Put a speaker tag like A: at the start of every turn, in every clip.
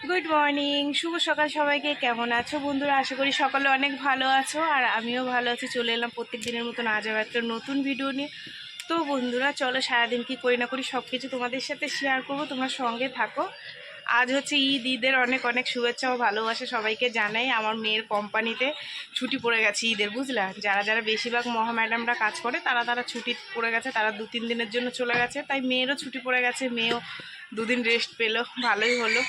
A: Good morning, শুভ সকাল সবাইকে। কেমন আছো বন্ধুরা? আশা করি সকালে অনেক ভালো আছো, আর আমিও ভালো আছি। চলে এলাম প্রত্যেক দিনের মতন আজ আবার একটা নতুন ভিডিও নিয়ে। তো বন্ধুরা চলো, সারাদিন কি করি না করি সব কিছু তোমাদের সাথে শেয়ার করবো, তোমরা সঙ্গে থাকো। আজ হচ্ছে ঈদের অনেক অনেক শুভেচ্ছা ও ভালোবাসা সবাইকে জানাই। আমার মেয়ের কোম্পানিতে ছুটি পড়ে গেছে ঈদের, বুঝলা। যারা যারা বেশিরভাগ ম্যাডামরা কাজ করে তারা ছুটি পড়ে গেছে, তারা 2-3 দিনের জন্য চলে গেছে। তাই মেয়েরও ছুটি পড়ে গেছে, মেয়েও 2 দিন রেস্ট পেলো, ভালোই হলো।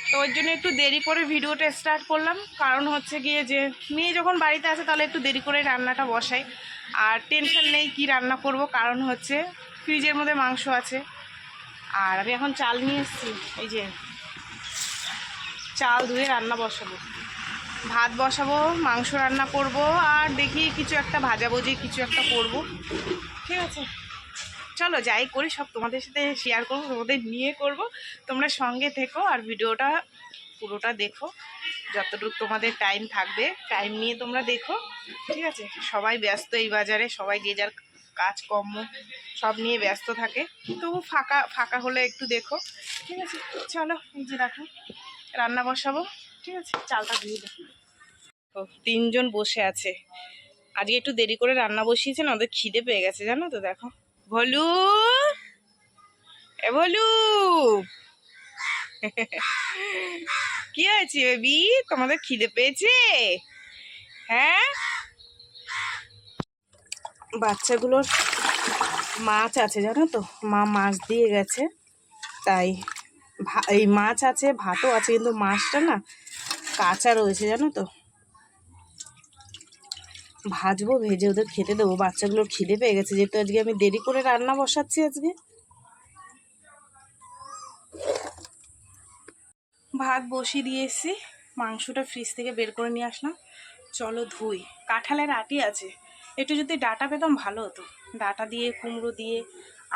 A: তো ওর জন্য একটু দেরি করে ভিডিওটা স্টার্ট করলাম। কারণ হচ্ছে গিয়ে যে মেয়ে যখন বাড়িতে আছে তাহলে একটু দেরি করে রান্নাটা বসাই, আর টেনশন নেই কি রান্না করব। কারণ হচ্ছে ফ্রিজের মধ্যে মাংস আছে। আর আমি এখন চাল নিয়ে এসেছি, এই যে চাল ধুয়ে রান্না বসাবো, ভাত বসাবো, মাংস রান্না করব, আর দেখি কিছু একটা ভাজাভুজি কিছু একটা করব। ঠিক আছে, চলো যাই করি সব তোমাদের সাথে শেয়ার করবো, তোমাদের নিয়ে করব। তোমরা সঙ্গে থেকো আর ভিডিওটা পুরোটা দেখো, যতটুকু তোমাদের টাইম থাকবে টাইম নিয়ে তোমরা দেখো। ঠিক আছে, সবাই ব্যস্ত এই বাজারে, সবাই যে যার কাজকর্ম সব নিয়ে ব্যস্ত থাকে, তবু ফাঁকা ফাঁকা হলে একটু দেখো। ঠিক আছে, চলো এই যে দেখো রান্না বসাবো। ঠিক আছে, চালটা ধুয়ে দেখো। 3জন বসে আছে। আজকে একটু দেরি করে রান্না বসিয়েছে না, ওদের খিদে পেয়ে গেছে জানো তো। দেখো, ভলু, এ ভলু, কি হয়েছে বেবি, তোমাদের খিদে পেয়েছে? হ্যাঁ, বাচ্চাগুলোর মাছ আছে জানো তো, মা মাছ দিয়ে গেছে। তাই এই মাছ আছে, ভাতও আছে, কিন্তু মাছটা না কাঁচা রয়েছে জানো তো। ভাজবো, ভেজে ওদের খেতে দেবো। বাচ্চাগুলোর খিদে পেয়ে গেছে, যেহেতু আজকে আমি দেরি করে রান্না বসাচ্ছি। আজকে ভাত বসিয়ে দিয়ে এসেছি, মাংসটা ফ্রিজ থেকে বের করে নিয়ে আসলাম। চলো ধুই। কাঁঠালের আটি আছে, একটু যদি ডাঁটা পেতাম ভালো হতো। ডাঁটা দিয়ে, কুমড়ো দিয়ে,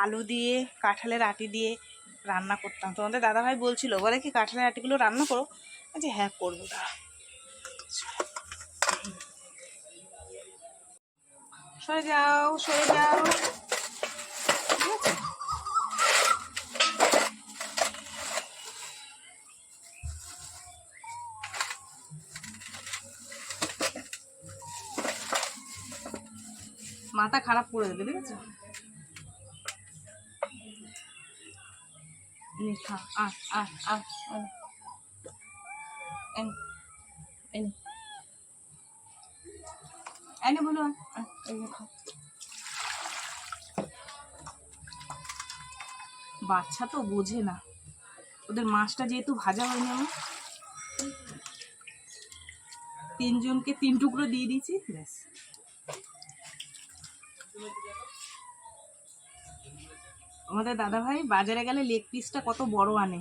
A: আলু দিয়ে, কাঁঠালের আটি দিয়ে রান্না করতাম। তোমাদের দাদাভাই বলছিল, বলে কি কাঁঠালের আটিগুলো রান্না করো। আচ্ছা হ্যাঁ করবো, দাঁড়া। সরে যাও, সরে যাও। ঠিক আছে, মাথা খারাপ করে দেবে। ঠিক আছে, খা, এনে বলো, বাচ্চা তো বোঝে না, ওদের মাছটা যেহেতু ভাজা হয়নি, আমি 3জনকে 3 টুকরো দিয়ে দিয়েছি, ব্যাস। আমাদের দাদাভাই বাজারে গেলে লেগ পিসটা কত বড় আনে,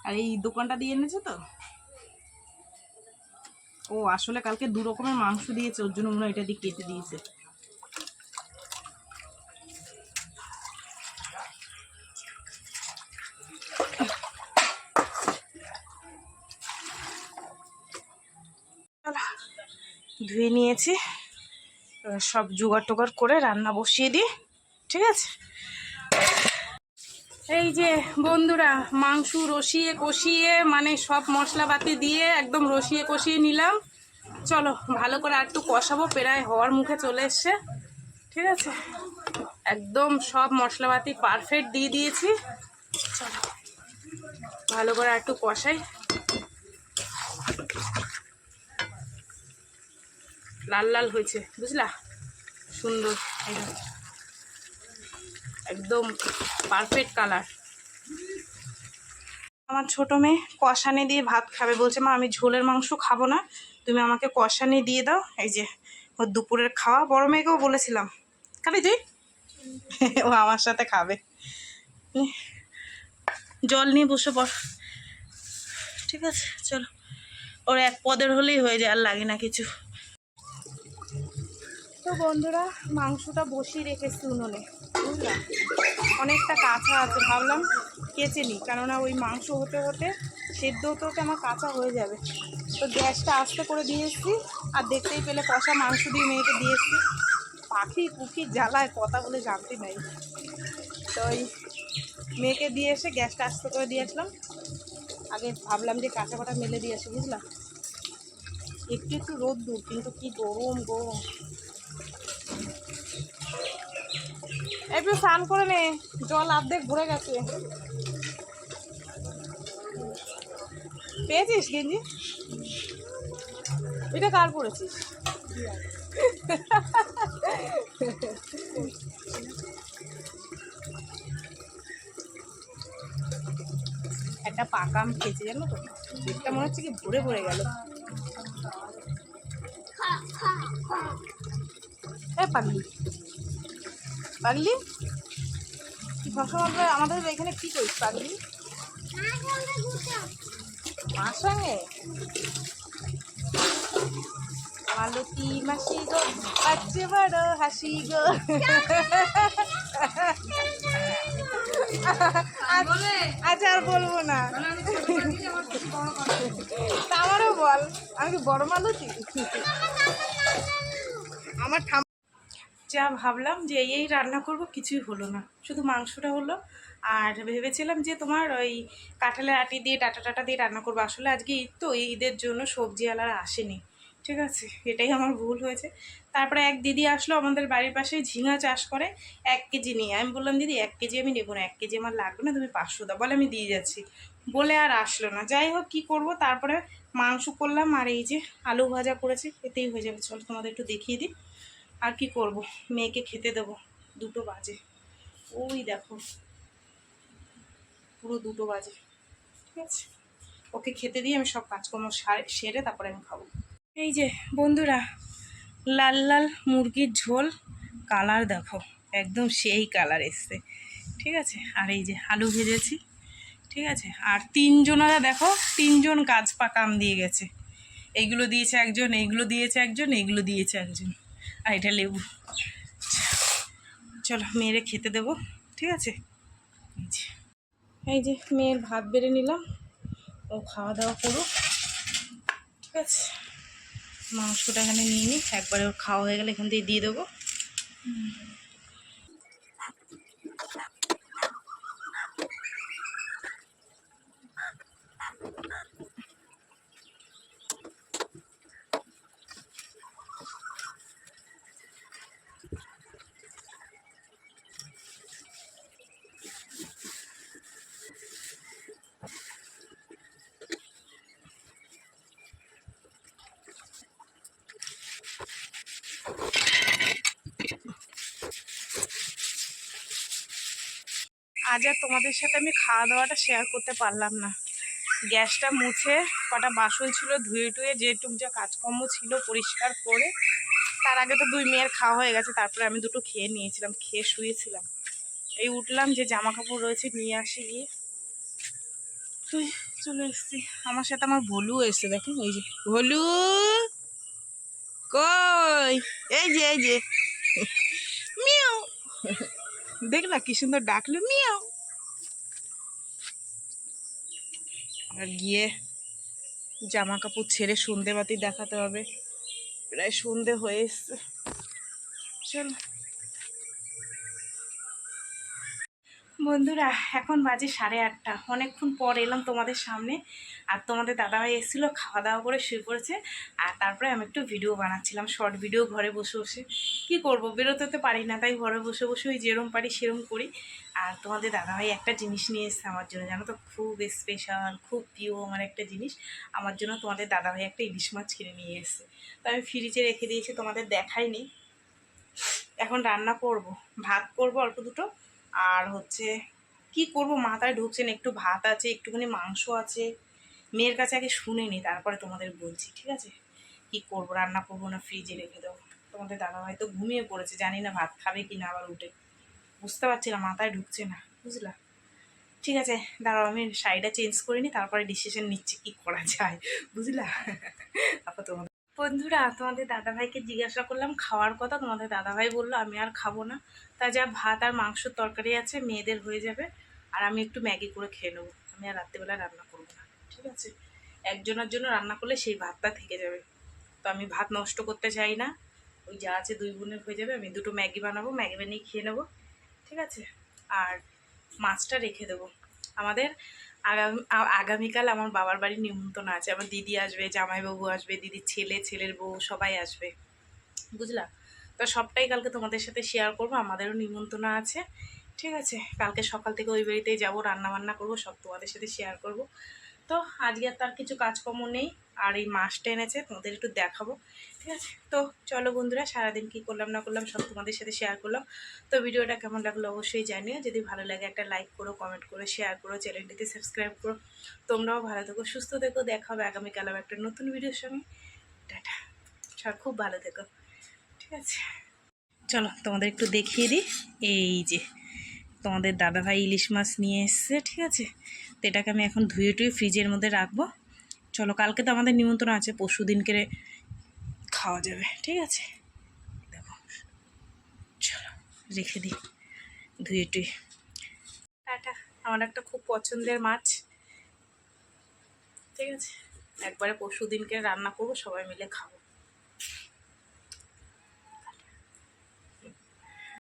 A: আর এই দোকানটা দিয়ে এনেছে তো। ও আসলে কালকে 2 রকমের মাংস দিয়েছে, ওর জন্য মনে হয় এটা দিয়ে কেটে দিয়েছে। ধুয়ে নিয়েছি, সব জোগাড় টোগাড় করে রান্না বসিয়ে দিই। ঠিক আছে, এই যে বন্ধুরা, মাংস রসিয়ে কষিয়ে, মানে সব মশলাপাতি দিয়ে একদম রসিয়ে কষিয়ে নিলাম। চলো ভালো করে আর একটু কষাবো, প্রায় হওয়ার মুখে চলে এসছে। ঠিক আছে, একদম সব মশলাপাতি পারফেক্ট দিয়ে দিয়েছি। চলো ভালো করে আর একটু কষাই। লাল লাল হয়েছে, বুঝলা, সুন্দর, একদম পারফেক্ট কালার। আমার ছোট মেয়ে কষানি দিয়ে ভাত খাবে, বলছে মা আমি ঝোলের মাংস খাবো না, তুমি আমাকে কষানি দিয়ে দাও। এই যে ওর দুপুরের খাওয়া। বড় মেয়েকেও বলেছিলাম, খাবি তুই? ও আমার সাথে খাবে। জল নিয়ে বসে পড়। ঠিক আছে, চলো, ওর 1 পদের হলেই হয়ে যায়, আর লাগে না কিছু। তো বন্ধুরা, মাংসটা বসিয়ে রেখেছি উনুনে, বুঝলাম, অনেকটা কাঁচা আছে, ভাবলাম কেচে নিই, কেননা ওই মাংস হতে হতে সেদ্ধ হতে হতে আমার কাঁচা হয়ে যাবে। তো গ্যাসটা আস্তে করে দিয়ে এসেছি, আর দেখতেই পেলে কষা মাংস দিয়ে মেয়েকে দিয়ে এসেছি। পাখি পুখি জ্বালায় কথা বলে জানতে নেই। তো ওই মেয়েকে দিয়ে এসে গ্যাসটা আস্তে করে দিয়ে আসলাম। আগে ভাবলাম যে কাঁচা কটা মেলে দিয়ে আসি, বুঝলাম। একটু একটু রোদ দূর, কিন্তু কি গরম গরম। একটু স্নান করে নে, জল অর্ধেক ভরে গেছে। পেয়েছিস গেঞ্জি? এটা কার পরেছিস? একটা পাকা আম খেয়েছি, জানো তো, পেটটা মনে হচ্ছে কি ভরে ভরে গেল। পাগলি পাগলি, তুই সবসময় আমাদের এখানে কি করিস পাগলি? মার সঙ্গে মালতী মাসি গো, পাচ্ছে বড় হাসি গো। আচ্ছা আর বলবো না, আমারও বল, আমি কি বড় মালতী? আমার যা ভাবলাম যে এই রান্না করব, কিছুই হলো না, শুধু মাংসটা হলো। আর ভেবেছিলাম যে তোমার ওই কাঁঠালের আটি দিয়ে ডাটা টাটা দিয়ে রান্না করবো। আসলে আজকে ঈদ তো, এই ঈদের জন্য সবজিওয়ালারা আসেনি, ঠিক আছে, এটাই আমার ভুল হয়েছে। তারপরে এক দিদি আসলো আমাদের বাড়ির পাশে, ঝিঙা চাষ করে, 1 কেজি নিয়ে। আমি বললাম দিদি 1 কেজি আমি নেবো না, 1 কেজি আমার লাগবে না, তুমি 500 দাও। বলে আমি দিয়ে যাচ্ছি, বলে আর আসলো না। যাই হোক, কী করবো, তারপরে মাংস করলাম, আর এই যে আলু ভাজা করেছি, এতেই হয়ে যাবে। চলো তোমাদের একটু দেখিয়ে দিই। আর কি করব, মেয়েকে খেতে দেবো, 2টো বাজে, ওই দেখো পুরো 2টো বাজে, ঠিক আছে। ওকে খেতে দিয়ে আমি সব কাজকর্ম সেরে তারপরে আমি খাবো। এই যে বন্ধুরা, লাল লাল মুরগির ঝোল, কালার দেখো একদম সেই কালার এসছে, ঠিক আছে। আর এই যে আলু ভেজেছি, ঠিক আছে। আর 3জনারা দেখো, 3জন গাছ পাকা আম দিয়ে গেছে। এইগুলো দিয়েছে একজন, এইগুলো দিয়েছে একজন, এইগুলো দিয়েছে একজন, আর এটা লেবু। চলো মেয়েরে খেতে দেবো, ঠিক আছে। এই যে মেয়ের ভাত বেড়ে নিলাম, ও খাওয়া দাওয়া করুক, ঠিক আছে। মাংসটা এখানে নিয়ে নিই, একবারে ওর খাওয়া হয়ে গেলে এখান থেকে দিয়ে দেবো। আজ আর তোমাদের সাথে আমি খাওয়া দাওয়াটা শেয়ার করতে পারলাম না। গ্যাসটা মুছে, কটা বাসন ছিল ধুয়ে টুয়ে, যেটুক যা কাজকর্ম ছিল পরিষ্কার করে, তার আগে তো 2 মেয়ের খাওয়া হয়ে গেছে। তারপরে আমি 2টো খেয়ে নিয়েছিলাম, খেয়ে শুয়েছিলাম। এই উঠলাম যে জামা কাপড় রয়েছে নিয়ে আসি গিয়ে, তুই চলে এসছি। আমার সাথে আমার ভলু এসছে, দেখেন এই যে ভলু, কই, এই যে এই যে মিয়াও, দেখলা কি সুন্দর ডাকলো, মিয়াও। আর গিয়ে জামা কাপড় ছেড়ে সন্ধেবাতি দেখাতে হবে, প্রায় সন্ধে হয়ে এসছে। চলো বন্ধুরা, এখন বাজে 8:30, অনেকক্ষণ পর এলাম তোমাদের সামনে। আর তোমাদের দাদাভাই এসেছিলো, খাওয়া দাওয়া করে শুয়ে পড়েছে। আর তারপরে আমি একটু ভিডিও বানাচ্ছিলাম, শর্ট ভিডিও, ঘরে বসে বসে। কি করব, বেরোতে তো পারি না, তাই ঘরে বসে বসে ওই যেরম পারি সেরম করি। আর তোমাদের দাদাভাই একটা জিনিস নিয়ে এসছে আমার জন্য, জানো তো, খুব স্পেশাল, খুব প্রিয় আমার একটা জিনিস। আমার জন্য তোমাদের দাদাভাই একটা ইলিশ মাছ কিনে নিয়ে এসছে। তো আমি ফ্রিজে রেখে দিয়েছি, তোমাদের দেখাইনি। এখন রান্না করব, ভাত করব অল্প দুটো। আর হচ্ছে কি করব মাথায় ঢুকছে না, একটু ভাত আছে, একটুখানি মাংস আছে। মেয়ের কাছে আগে শুনে নি, তারপরে তোমাদের বলছি, ঠিক আছে। কি করব, রান্না করবো না ফ্রিজে রেখে দেবো। তোমাদের দাদা হয়তো ঘুমিয়ে পড়েছে, জানি না ভাত খাবে কি না আবার উঠে, বুঝতে পারছি না, মাথায় ঢুকছে না, বুঝলা। ঠিক আছে, দাঁড়াও আমি শাড়িটা চেঞ্জ করে নিই, তারপরে ডিসিশন নিচ্ছি কি করা যায়, বুঝলা। তারপর তোমাদের বন্ধুরা, তোমাদের দাদাভাইকে জিজ্ঞাসা করলাম খাওয়ার কথা, তোমাদের দাদাভাই বললো আমি আর খাবো না। তা যা ভাত আর মাংসর তরকারি আছে, মেয়েদের হয়ে যাবে। আর আমি একটু ম্যাগি করে খেয়ে নেবো, আমি আর রাত্রিবেলা রান্না করবো না, ঠিক আছে। একজনের জন্য রান্না করলে সেই ভাতটা থেকে যাবে, তো আমি ভাত নষ্ট করতে চাই না। ওই যা আছে 2 বোনের হয়ে যাবে, আমি 2টো ম্যাগি বানাবো, ম্যাগি বানিয়ে খেয়ে নেবো, ঠিক আছে। আর মাছটা রেখে দেবো। আমাদের আগামীকাল আমার বাবার বাড়ির নিমন্ত্রণ আছে। আমার দিদি আসবে, জামাইবাবু আসবে, দিদির ছেলে, ছেলের বউ সবাই আসবে, বুঝলা? তো সবটাই কালকে তোমাদের সাথে শেয়ার করবো। আমাদেরও নিমন্ত্রণ আছে, ঠিক আছে? কালকে সকাল থেকে ওই বাড়িতেই যাবো, রান্না বান্না করবো, সব তোমাদের সাথে শেয়ার করব। তো আজকে আর তার কিছু কাজকর্ম নেই, আর এই মাছটা এনেছে তোমাদের একটু দেখাবো, ঠিক আছে? তো চলো বন্ধুরা, সারাদিন কী করলাম না করলাম সব তোমাদের সাথে শেয়ার করলাম। তো ভিডিওটা কেমন লাগলো অবশ্যই জানিও। যদি ভালো লাগে একটা লাইক করো, কমেন্ট করো, শেয়ার করো, চ্যানেলটিতে সাবস্ক্রাইব করো। তোমরাও ভালো থেকো, সুস্থ থেকো। দেখা হবে আগামীকাল একটা নতুন ভিডিওর সঙ্গে। টাটা। সব খুব ভালো থেকো, ঠিক আছে? চলো তোমাদের একটু দেখিয়ে দিই। এই যে তোমাদের দাদাভাই ইলিশ মাছ নিয়ে এসছে, ঠিক আছে? তো এটাকে আমি এখন ধুয়ে টুয়ে ফ্রিজের মধ্যে রাখবো। চলো, কালকে তো আমাদের নিমন্ত্রণ আছে, পরশু দিনকে খাওয়া যাবে, ঠিক আছে? দেখো, চলো রেখে দিই ধুয়ে টুয়ে। টাটা। আমার একটা খুব পছন্দের মাছ, ঠিক আছে? একবারে পরশু দিনকে রান্না করবো, সবাই মিলে খাবো।